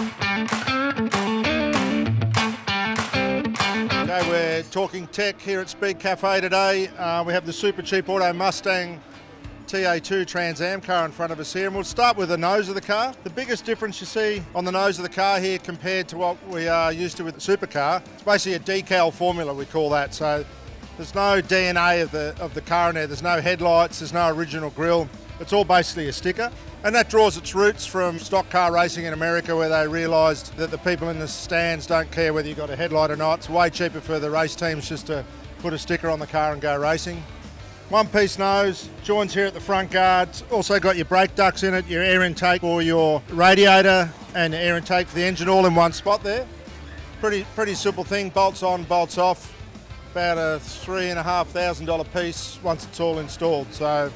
Okay, we're talking tech here at Speedcafe today. We have the SuperCheap Auto Mustang TA2 Trans Am car in front of us here, and we'll start with the nose of the car. The biggest difference you see on the nose of the car here compared to what we are used to with the supercar, it's basically a decal formula, we call that. So there's no DNA of the car in there. There's no headlights, there's no original grille. It's all basically a sticker. And that draws its roots from stock car racing in America, where they realised that the people in the stands don't care whether you've got a headlight or not. It's way cheaper for the race teams just to put a sticker on the car and go racing. One-piece nose, joins here at the front guards. Also got your brake ducts in it, your air intake for your radiator and air intake for the engine, all in one spot there. Pretty simple thing, bolts on, bolts off. About a $3,500 piece once it's all installed. So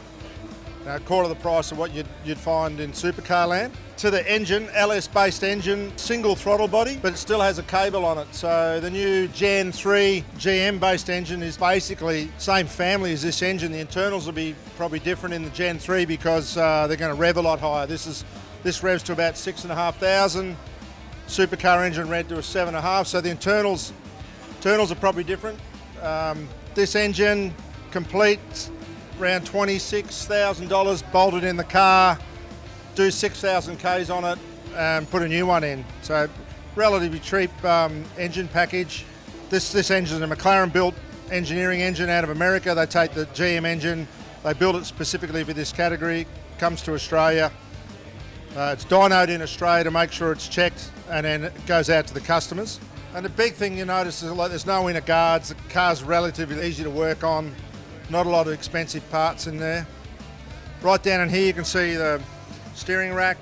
a quarter the price of what you'd find in supercar land. To the engine, LS-based engine, single throttle body, but it still has a cable on it. So the new Gen 3 GM-based engine is basically same family as this engine. The internals will be probably different in the Gen 3 because they're going to rev a lot higher. This revs to about 6,500. Supercar engine rev to a 7.5. So the internals are probably different. This engine complete, around $26,000 bolted in the car, do 6,000 Ks on it and put a new one in. So relatively cheap engine package. This engine is a McLaren built engineering engine out of America. They take the GM engine, they build it specifically for this category, comes to Australia. It's dynoed in Australia to make sure it's checked, and then it goes out to the customers. And the big thing you notice is there's no inner guards. The car's relatively easy to work on. Not a lot of expensive parts in there. Right down in here you can see the steering rack.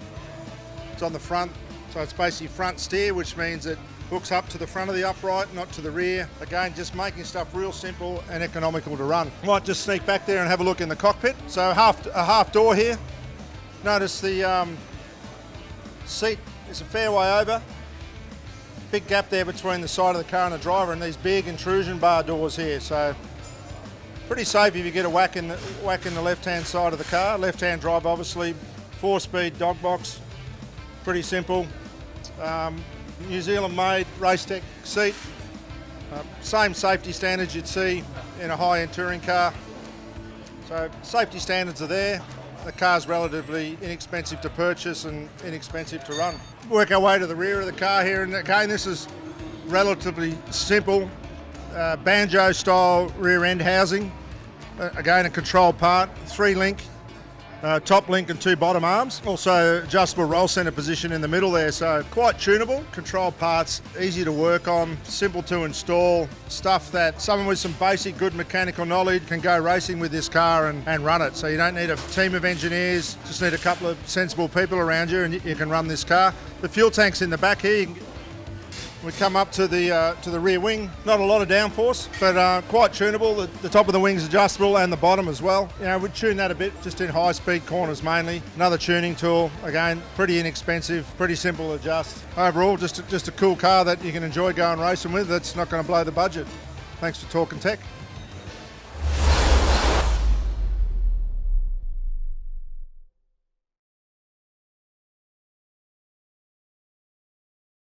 It's on the front, so it's basically front steer, which means it hooks up to the front of the upright, not to the rear. Again, just making stuff real simple and economical to run. Might just sneak back there and have a look in the cockpit. So a half door here. Notice the seat is a fair way over. Big gap there between the side of the car and the driver, and these big intrusion bar doors here. So pretty safe if you get a whack in the left-hand side of the car. Left-hand drive, obviously. 4-speed dog box. Pretty simple. New Zealand-made race tech seat. Same safety standards you'd see in a high-end touring car. So safety standards are there. The car's relatively inexpensive to purchase and inexpensive to run. Work our way to the rear of the car here, and again, this is relatively simple. Banjo-style rear end housing. Again, a control part, 3-link, top link and 2 bottom arms. Also adjustable roll center position in the middle there, so quite tunable. Control parts, easy to work on, simple to install. Stuff that someone with some basic good mechanical knowledge can go racing with this car and run it. So you don't need a team of engineers, just need a couple of sensible people around you and you can run this car. The fuel tank's in the back here. We come up to the rear wing. Not a lot of downforce, but quite tunable. The top of the wing's adjustable and the bottom as well. You know, we tune that a bit just in high-speed corners mainly. Another tuning tool. Again, pretty inexpensive, pretty simple to adjust. Overall, just a cool car that you can enjoy going racing with. That's not going to blow the budget. Thanks for talking tech.